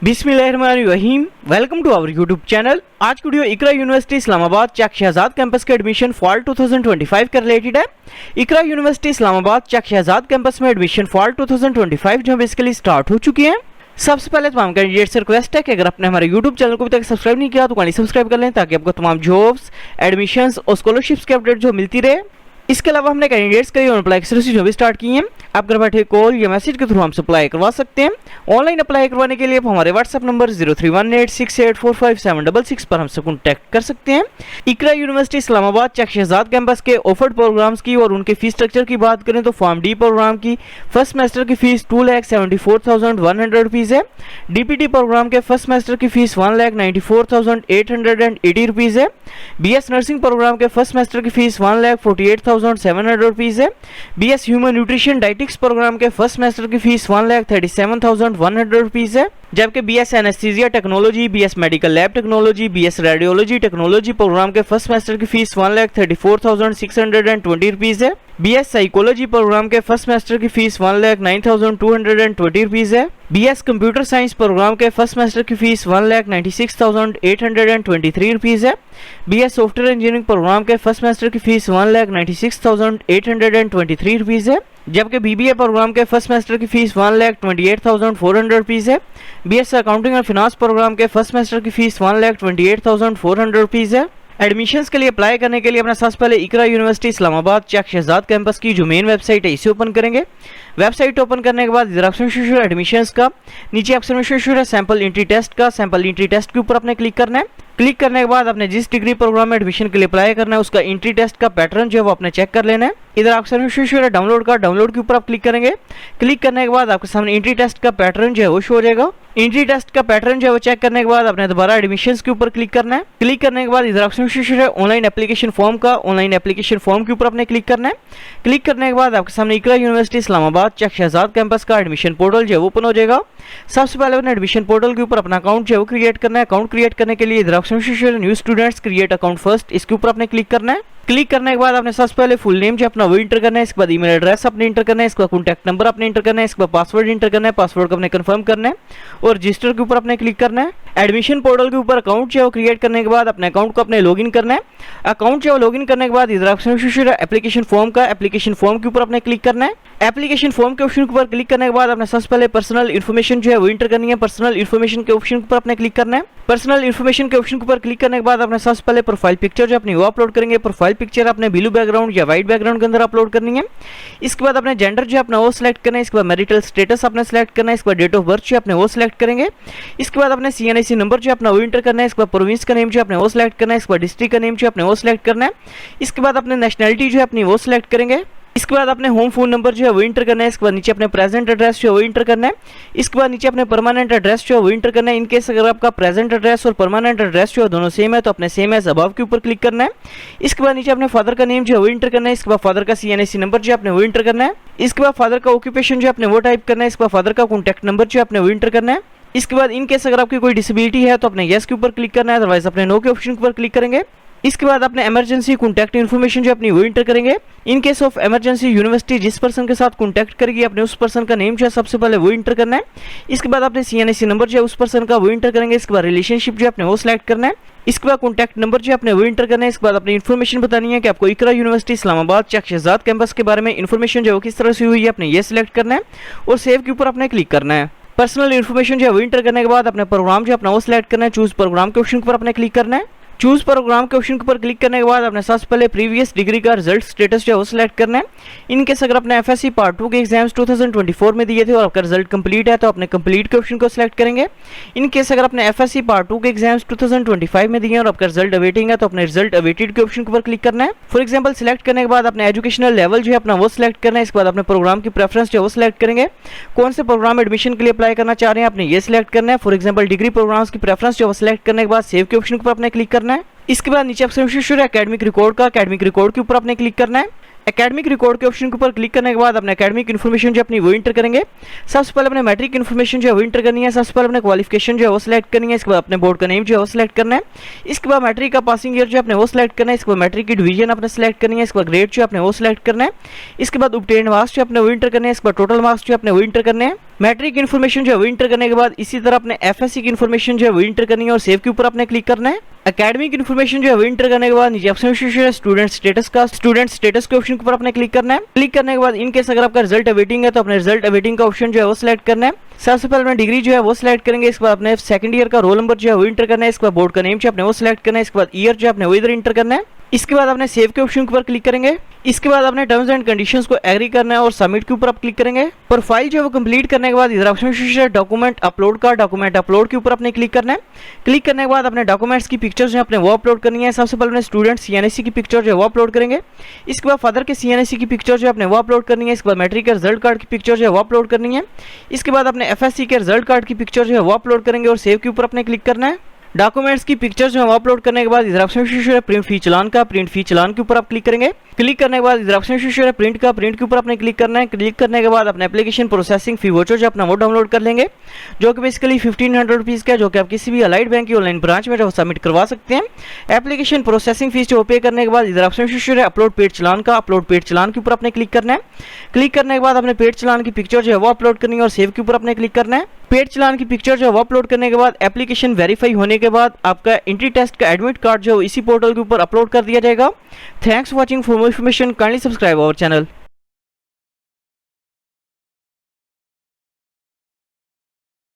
बिस्मिल्लाहिर्रहमानिर्रहीम। Welcome to our YouTube channel. आज की video Iqra university Islamabad Chak Shahzad campus के एडमिशन फॉल 2025 के रिलेटेड है। इकरा यूनिवर्सिटी इस्लामाबाद चक शहजाद कैंपस में एडमिशन फॉल 2025 जो बेसिकली स्टार्ट हो चुकी है। सबसे पहले तमाम कैंडिडेट से रिक्वेस्ट है कि अगर आपने हमारे यूट्यूब चैनल को अभी तक सब्सक्राइब नहीं किया तो काइंडली सब्सक्राइब कर लें ताकि आपको तमाम जॉब्स, एडमिशंस और स्कॉलरशिप्स के अपडेट जो मिलती रहे। इसके अलावा हमने कैंडिडेट्स के लिए अप्लाई एक्सरसाइज जो भी स्टार्ट की हैं, आप घर बैठे कॉल या मैसेज के थ्रू हमसे अप्लाई करवा सकते हैं। ऑनलाइन अप्लाई करवाने के लिए आप हमारे व्हाट्सएप नंबर 0318684576 पर हमसे कॉन्टैक्ट कर सकते हैं। इकरा यूनिवर्सिटी इस्लामाबाद चक शहजाद कैंपस के ऑफर्ड प्रोग्राम्स की और उनके फीस स्ट्रक्चर की बात करें तो फॉर्म डी प्रोग्राम की फर्स्ट सेमेस्टर की फीस 2,74,100 रुपीज़ है। डीपीटी प्रोग्राम के फर्स्ट सेमेस्टर की फीस 1,94,880 रुपीज़ है। बीएस नर्सिंग प्रोग्राम के फर्स्ट सेमेस्टर की फीस 1,48,700 रुपीज़ है। BS human nutrition dietetics programme के फर्स्ट सेमेस्टर की फीस 1,37,100 रुपीज़ है। जबकि BS anaesthesia technology, BS medical lab technology, BS radiology technology programme के फर्स्ट सेमेस्टर की फीस 1,34,620 रुपीज़ है। बीएस साइकोलॉजी प्रोग्राम के फर्स्ट सेमेस्टर की फीस 1,09,220 रुपीज़ है। बीएस कंप्यूटर साइंस प्रोग्राम के फर्स्ट सेमेस्टर की फीस 1,96,823 रुपीज़ है। बीएस सॉफ्टवेयर इंजीनियरिंग प्रोग्राम के फर्स्ट सेमेस्टर की फीस 1,96,823 रुपीज़ है। जबकि बीबीए प्रोग्राम के फर्स्ट सेमेस्टर की फीस 1,28,400 रुपीज़ है। बीएस अकाउंटिंग और फिनांस प्रोग्राम के फर्स्ट सेमेस्टर की फीस 1,28,400 रुपीज़ है। एडमिशंस के लिए अप्लाई करने के लिए अपना सबसे पहले इकरा यूनिवर्सिटी इस्लामाबाद चक शहजाद कैंपस की जो मेन वेबसाइट है इसे ओपन करेंगे। वेबसाइट ओपन करने के बाद इधर ऑप्शन शो है एडमिशंस का, नीचे ऑप्शन शो है सैंपल एंट्री टेस्ट का। सैंपल एंट्री टेस्ट के ऊपर आपने क्लिक करना है। क्लिक करने के बाद आपने जिस डिग्री प्रोग्राम में एडमिशन के लिए अप्लाई करना है उसका एंट्री टेस्ट का पैटर्न जो है वो आपने चेक कर लेना है। इधर ऑप्शन शो है डाउनलोड का, डाउनलोड के ऊपर आप क्लिक करेंगे। क्लिक करने के बाद आपके सामने एंट्री टेस्ट का पैटर्न जो है वो शो हो जाएगा। एंट्री टेस्ट का पैटर्न जो है वो चेक करने के बाद आपने दोबारा एडमिशंस के ऊपर क्लिक करना है। क्लिक करने के बाद इधर ऑप्शन शो है ऑनलाइन एप्लीकेशन फॉर्म का, ऑनलाइन एप्लीकेशन फॉर्म के ऊपर आपने क्लिक करना है। क्लिक करने के बाद आपके सामने इकरा यूनिवर्सिटी इस्लामाबाद चक शहजाद कैंपस का एडमिशन पोर्टल जो है ओपन हो जाएगा। सबसे पहले अपने एडमिशन पोर्टल के ऊपर अपना अकाउंट जो है वो क्रिएट करना है। अकाउंट क्रिएट करने के लिए इधर ऑप्शन शो है new students create account first, इसके ऊपर आपने क्लिक करना है। क्लिक करने के बाद आपने सबसे पहले फुल नेम जो अपना वो इंटर करना है, इसके बाद ईमेल एड्रेस अपने इंटर करना है, इसके बाद कॉन्टैक्ट नंबर अपने इंटर करना है, इसके बाद पासवर्ड इंटर करना है, पासवर्ड को अपने कंफर्म करना है और रजिस्टर के ऊपर अपने क्लिक करना है। एडमिशन पोर्टल के ऊपर अकाउंट जो है क्रिएट करने के बाद अपने अकाउंट को अपने लॉगिन करना है। अकाउंट जो है लॉगिन करने के बाद इधर ऑप्शन है एप्लीकेशन फॉर्म का, एप्लीकेशन फॉर्म के ऊपर अपने क्लिक करना है। एप्लीकेशन फॉर्म के ऑप्शन के ऊपर क्लिक करने के बाद आपने सबसे पहले पर्सनल इन्फॉर्मेशन जो है वो इंटर करनी है। पर्सनल इन्फॉर्मेशन के ऑप्शन के ऊपर अपने क्लिक करना है। पर्सनल इन्फॉर्मेशन के ऑप्शन के ऊपर क्लिक करने के बाद आपने सबसे पहले प्रोफाइल पिक्चर जो अपनी वो अपलोड करेंगे। प्रोफाइल पिक्चर अपने ब्लू बैकग्राउंड या व्हाइट बैकग्राउंड के अंदर अपलोड करनी है। इसके बाद अपने जेंडर जो अपना वो सिलेक्ट करना है। इसके बाद मैरिटल स्टेटस अपने सेलेक्ट करना है। इसके बाद डेट ऑफ बर्थ जो अपने वो सिलेक्ट करेंगे। इसके बाद अपने CNIC नंबर जो अपना वो इंटर करना है। इसके बाद प्रोविंस का नेम जो अपने वो सिलेक्ट करना है। इसके बाद डिस्ट्रिक्ट का नेम जो अपने वो सिलेक्ट करना है। इसके बाद अपने नेशनलिटी जो अपनी वो सिलेक्ट करेंगे। इसके बाद अपने होम फोन नंबर जो है वो इंटर करना है। इसके बाद नीचे अपने प्रेजेंट एड्रेस जो है वो इंटर करना है। इसके बाद नीचे अपने परमानेंट एड्रेस जो है वो इंटर करना है। इनकेस अगर आपका प्रेजेंट एड्रेस और परमानेंट एड्रेस जो है दोनों सेम है तो अपने सेम एज अबव के ऊपर क्लिक करना है। इसके बाद नीचे अपने फादर का नेम जो है वो इंटर करना है। इसके बाद फादर का CNIC नंबर जो अपने वो इंटर करना है। इसके बाद फादर का ऑक्यूपेशन जो अपने वो टाइप करना है। इसके बाद फादर का कॉन्टैक्ट नंबर जो अपने वो इंटर करना है। इसके बाद इनकेस अगर आपकी कोई डिसेबिलिटी है तो अपने येस के ऊपर क्लिक करना है, अदरवाइज अपने नो के ऑप्शन के ऊपर क्लिक करेंगे। इसके बाद अपने इमरजेंसी कॉन्टैक्ट इन्फॉर्मेशन जो अपनी वो इंटर करेंगे। In case of emergency university जिस पर्सन के साथ कॉन्टैक्ट करेगी अपने उस पर्सन का नेम जो है सबसे पहले वो इंटर करना है। इसके बाद अपने CNIC नंबर जो है उस पर्सन का वो इंटर करेंगे। इसके बाद रिलेशनशिप जो अपने वो सिलेक्ट करना है। इसके बाद कॉन्टैक्ट नंबर जो अपने वो इंटर करना है। इसके बाद अपनी इन्फॉर्मेशन बतानी है कि आपको इकरा यूनिवर्सिटी इस्लामाबाद चक शहजाद कैंपस के बारे में इन्फॉर्मेशन जो किस तरह से हुई है अपने ये सिलेक्ट करना है और सेव के ऊपर अपने क्लिक करना है। पर्सनल इन्फॉर्मेशन जो है वो इंटर करने के बाद अपने प्रोग्राम जो अपना वो सिलेक्ट करना है। चूज प्रोग्राम के ऑप्शन पर अपने क्लिक करना है। चूज प्रोग्राम के ऑप्शन पर क्लिक करने के बाद अपने सबसे पहले प्रीवियस डिग्री का रिजल्ट स्टेटस जो है वो सिलेक्ट करना है। इनकेस अगर अपने FSC पार्ट 2 के एग्जाम्स 2024 में दिए थे और आपका रिजल्ट कंप्लीट है तो अपने कंप्लीट के ऑप्शन को सिलेक्ट करेंगे। इनकेस अगर अपने FSC पार्ट 2 के एग्जाम्स 2025 में दिए हैं और आपका रिजल्ट अवेटिंग है तो अपने रिजल्ट अवेटेड के ऑप्शन पर क्लिक करना है। फॉर एग्जाम्पल सिलेक्ट करने के बाद अपने एजुकेशनल लेवल जो है अपना वो सिलेक्ट करना है। इसके बाद अपने प्रोग्राम की प्रेफरेंस जो वो सिलेक्ट करेंगे। कौन से प्रोग्राम एडमिशन के लिए अप्लाई करना चाह रहे हैं आपने ये सिलेक्ट करना है। फॉर एग्जाम्पल डिग्री प्रोग्राम्स की प्रेफरेंस जो वो सिलेक्ट करने के बाद सेव के ऑप्शन पर अपने क्लिक करना है। इसके बाद नीचे ऑप्शन शो है एकेडमिक रिकॉर्ड का, एकेडमिक रिकॉर्ड के ऊपर आपने क्लिक करना है। एकेडमिक रिकॉर्ड के ऑप्शन के ऊपर क्लिक करने के बाद अपने एकेडमिक इन्फॉर्मेशन जो अपनी वो इंटर करेंगे। सबसे पहले अपने मैट्रिक इन्फॉर्मेशन जो है वो इंटर करनी है। सबसे पहले अपने क्वालिफिकेशन जो है वो सिलेक्ट करनी है। इसके बाद अपने बोर्ड का नेम जो है वो सिलेक्ट करना है। इसके बाद मैट्रिक का पासिंग ईयर जो है अपने वो सिलेक्ट करना है। इसके बाद मैट्रिक की डिवीजन अपने सिलेक्ट करनी है। इसके बाद ग्रेड जो है अपने वो सिलेक्ट करना है। इसके बाद ऑब्टेन्ड मार्क्स जो अपने वो इंटर करने हैं। इसके बाद टोटल मार्क्स जो अपने वो इंटर करने हैं। मैट्रिक इन्फॉर्मेशन जो है वो इंटर करने के बाद इसी तरह अपने एफएससी की इन्फॉर्मेशन जो है वो इंटर करनी है और सेव के ऊपर अपने क्लिक करना है। एकेडमिक इन्फॉर्मेशन जो है वो इंटर करने के बाद नीचे ऑप्शन है स्टूडेंट स्टेटस के ऑप्शन के ऊपर अपने क्लिक करना है। क्लिक करने के बाद इनकेस अगर आपका रिजल्ट अवेटिंग है तो अपने रिजल्ट अवेटिंग का ऑप्शन जो है वो सिलेक्ट करना है। सबसे पहले अपने डिग्री जो है वो सिलेक्ट करेंगे। इसके बाद अपने सेकंड ईयर का रोल नंबर जो है वो इंटर करना है। इसके बाद बोर्ड का नेम जो अपने वो सिलेक्ट करना है। इसके बाद ईयर जो अपने वो इधर इंटर करना है। इसके बाद अपने सेव के ऑप्शन के ऊपर क्लिक करेंगे। इसके बाद अपने टर्म्स एंड कंडीशंस को एग्री करना है और सबमिट के ऊपर आप क्लिक करेंगे। प्रोफाइल जो है वो कंप्लीट करने के बाद इधर ऑप्शन है डॉक्यूमेंट अपलोड के ऊपर अपने क्लिक करना है। क्लिक करने के बाद अपने डॉक्यूमेंट्स की पिक्चर्स जो अपने वो अपलोड करनी है। सबसे पहले अपने स्टूडेंट सीएनएससी की पिक्चर जो है वो अपलोड करेंगे। इसके बाद फादर के सीएनएससी की पिक्चर जो अपने वो अपलोड करनी है। इसके बाद मैट्रिक के रिजल्ट कार्ड की पिक्चर जो है वो अपलोड करनी है। इसके बाद अपने एफएससी के रिजल्ट कार्ड की पिक्चर जो है वो अपलोड करेंगे और सेव के ऊपर अपने क्लिक करना है। डॉक्यूमेंट्स की पिक्चर्स जो है वो अपलोड करने के बाद इधर ऑप्शन है प्रिंट फी चालान के ऊपर आप क्लिक करेंगे। क्लिक करने के बाद इधर ऑप्शन है प्रिंट के ऊपर अपने क्लिक करना है। क्लिक करने के बाद अपने एप्लीकेशन प्रोसेसिंग फी वोचर जो अपना वो डाउनलोड कर लेंगे, जो कि बेसिकली 1500 रुपीज़ का है, जो कि आप किसी भी अलाइड बैंक की ऑनलाइन ब्रांच में जो सबमिट करवा सकते हैं। एप्लीकेशन प्रोसेसिंग फीस जो पे करने के बाद इधर ऑप्शन है अपलोड पेड चालान के ऊपर अपने क्लिक करना है। क्लिक करने के बाद अपने पेड चालान की पिक्चर जो है वो अपलोड करनी है और सेव के ऊपर अपने क्लिक करना है। पेड चालान की पिक्चर जो है वो अपलोड करने के बाद एप्लीकेशन वेरीफाई होने के बाद आपका एंट्री टेस्ट का एडमिट कार्ड जो इसी पोर्टल के ऊपर अपलोड कर दिया जाएगा। Thanks for watching. For more information kindly subscribe our channel.